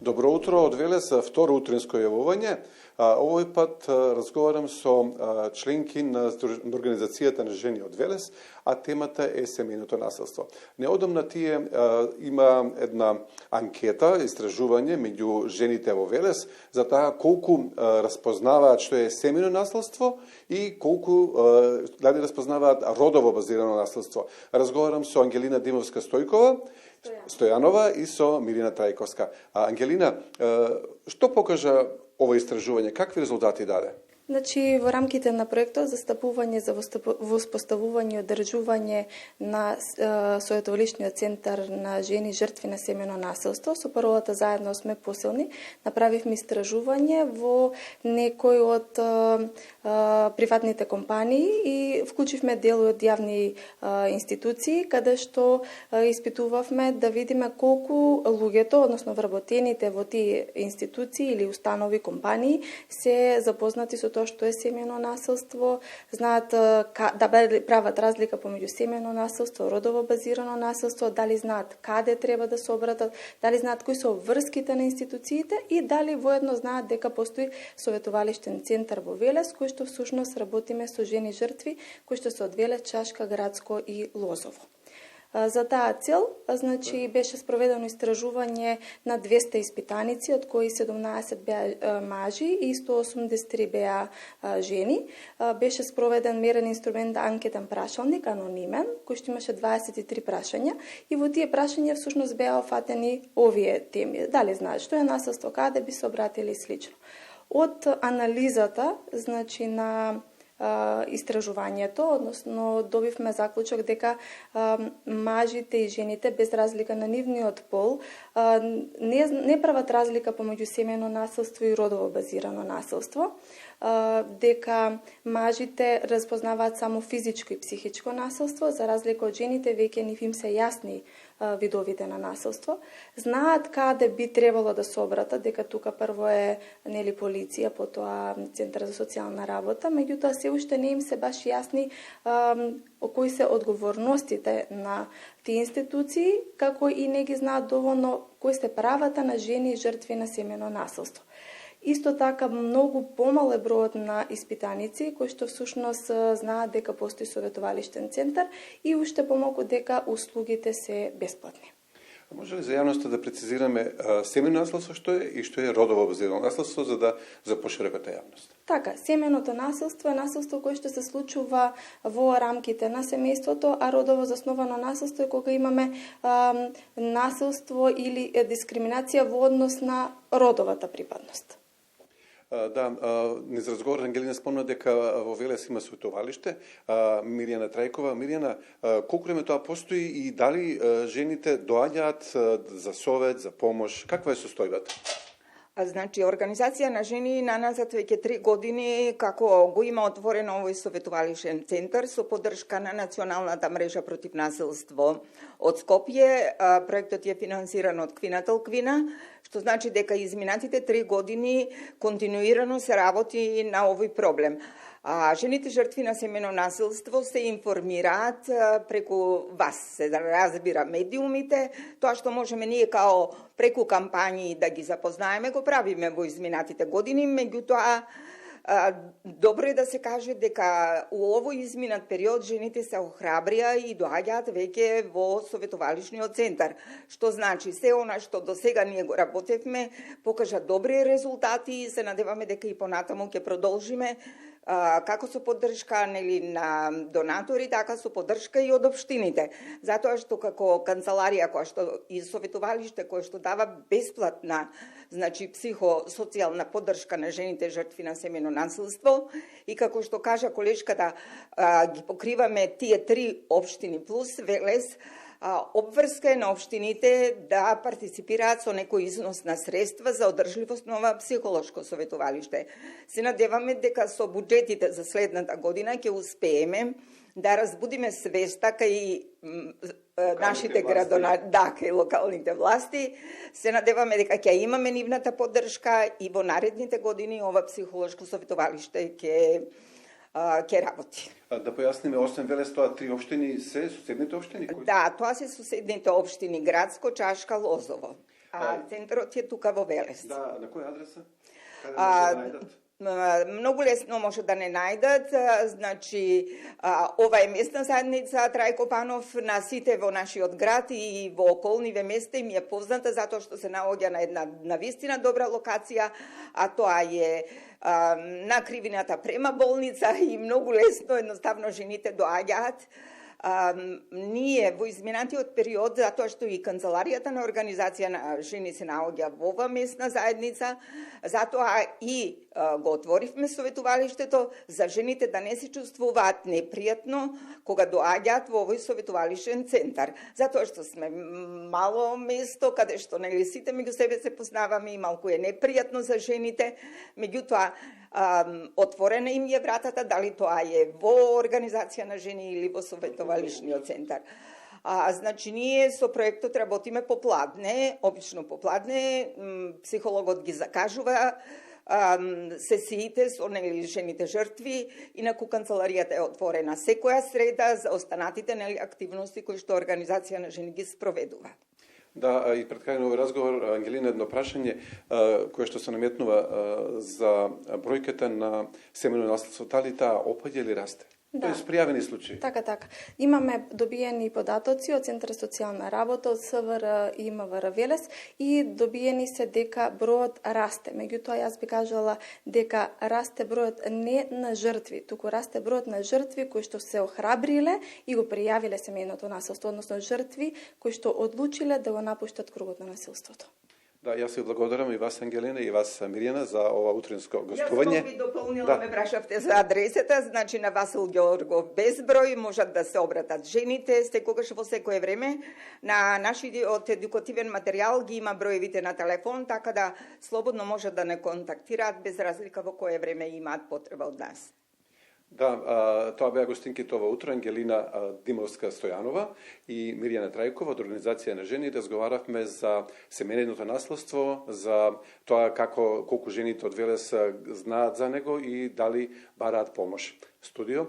Добро утро од Велес, второ утринско јавување. Овој пат разговарам со членки на Организацијата на жени од Велес, а темата е семејното насилство. Неодамна тие има една анкета, истражување меѓу жените во Велес за таа колку распознаваат што е семејно насилство и колку дали распознаваат родово базирано насилство. Разговарам со Ангелина Димовска-Стојкова, Стојанова и со Мирина Трајковска. Ангелина, што покажа ова истражување? Какви резултати даде? Значи, во рамките на проектот за стапување за воспоставување и одржување на советовалишниот центар на жени жртви на семејно насилство, со паролата Заедно сме посилни, направивме истражување во некои од приватните компании и вклучивме дел од јавни институции, каде што испитувавме да видиме колку луѓето, односно вработените во тие институции или установи, компании, се запознати со тоа што е семејно насилство, знаат да прават разлика помеѓу семејно насилство, родово базирано насилство, дали знаат каде треба да се обратат, дали знаат кои се врските на институциите и дали воедно знаат дека постои советовалиштен центар во Велес, кој што всушност работиме со жени жртви, кои што се од Велес, Чашка, Градско и Лозово. За таа цел, значи, беше спроведено истражување на 200 испитаници, од кои 17 беа мажи и 183 беа жени. Беше спроведен мерен инструмент анкетен прашалник, анонимен, кој што имаше 23 прашања и во тие прашања всушност беа офатени овие теми. Дали знаат што е насилство, каде би се обратили и слично. Од анализата, значи, на истражувањето, односно добивме заклучок дека мажите и жените без разлика на нивниот пол не прават разлика помеѓу семејно насилство и родово базирано насилство, дека мажите разпознаваат само физичко и психичко насилство, за разлика од жените веќе нив им се јасни видовите на насилство. Знаат каде би требало да се обратат, дека тука прво е нели полиција, потоа Центар за социјална работа, меѓутоа се уште не им се баш јасни кои се одговорностите на тие институции, како и не ги знаат доволно кои се правата на жени жртви на семејно насилство. Исто така, многу помал е бројот на испитаници кои што всушност знаат дека постои советовалиштен центар и уште помалку дека услугите се бесплатни. Може ли за јавноста да прецизираме семејно насилство што е и што е родово базирано насилство за пошироката јавност? Така, семејното насилство е насилство кое што се случува во рамките на семејството, а родово засновано насилство е кога имаме насилство или дискриминација во однос на родовата припадност. Да, низ разговор Ангелина спомна дека во Велес има советовалиште. Мирина Трајкова, Мирина, колку време тоа постои и дали жените доаѓаат за совет, за помош? Каква е состојбата? Значи, Организација на жени наназад веќе 3 години како го има отворено овој советовалишен центар со поддршка на Националната мрежа против насилство од Скопје. Проектот е финансиран од Квина Талквина, што значи дека изминатите 3 години континуирано се работи на овој проблем. Жените жртви на семејно насилство се информираат преку вас, се разбира медиумите, тоа што можеме ние као преку кампањи да ги запознаеме, го правиме во изминатите години, меѓутоа добро е да се каже дека у овој изминат период жените се охрабрија и доаѓаат веќе во советовалишниот центар, што значи се она што до сега ние го работевме покажа добри резултати и се надеваме дека и понатаму ќе продолжиме како со поддршка нели на донатори, така со поддршка и од општините. Затоа што како канцеларија која што и советовалиште која што дава бесплатна, значи психосоцијална поддршка на жените жртви на семејно насилство и како што кажа колешката, ги покриваме тие 3 општини плюс Велес, обврска е на општините да партиципираат со некој износ на средства за одржливост на ова психолошко советовалиште. Се надеваме дека со буџетите за следната година ќе успееме да разбудиме свеста кај нашите кај локалните власти. Се надеваме дека ќе имаме нивната поддршка и во наредните години ова психолошко советовалиште ќе работи. Да појасниме, освен Велес, тоа 3 општини се соседните општини? Да, тоа се соседните општини Градско, Чашка, Лозово. А центарот е тука во Велес. Да, на која адреса? Каде може да најдат? Многу лесно може да не најдат, значи ова е местна заедница Трајко Панов на сите во нашиот град и во околниве места им е позната затоа што се наоѓа на една навистина добра локација, а тоа е на кривината према болница и многу лесно едноставно жените доаѓаат. Ние во изминатиот период, затоа што и канцеларијата на Организација на жени се наоѓа во ова местна заедница, затоа и го отворивме советувалиштето за жените да не се чувствуваат непријатно кога доаѓаат во овој советувалишен центар. Затоа што сме мало место каде што нели сите меѓу себе се познаваме и малку е непријатно за жените, меѓутоа отворена им е вратата, дали тоа е во Организација на жени или во советувалишниот центар. Значи, ние со проектот работиме попладне, обично попладне, психологот ги закажува сесиите со нели жените жртви, инаку канцеларијата е отворена секоја среда за останатите нели активности кои што Организација на жени ги спроведува. Да, и пред крај на овој разговор, Ангелина, едно прашање кое што се наметнува за бројката на семено наследство, дали таа опаѓа или расте? Да. Тоа е пријавени случаи. Така. Имаме добиени податоци од Центар социјална работа, од СВР и МВР Велес и добиени се дека бројот расте. Меѓутоа, јас би кажала дека расте бројот не на жртви, туку расте бројот на жртви кои што се охрабриле и го пријавиле семејното насилство, односно жртви кои што одлучиле да го напуштат кругот на насилството. Да, јас ви благодарам и вас, Ангелина, и вас, Мирјана, за ова утринско гостување. Јас би дополнила, ме прашавте за адресата, значи на Васил Ѓоргов безброј, можат да се обратат жените, секогаш во секое време. На нашиот едукативен материјал ги има броевите на телефон, така да слободно можат да не контактираат без разлика во кое време имаат потреба од нас. Да, тоа беа гостинките ова утро, Ангелина Димовска-Стојанова и Мирјана Трајкова од Организација на жени. Разговаравме за семејното наследство, за тоа колку жените од Велес знаат за него и дали бараат помош. Студио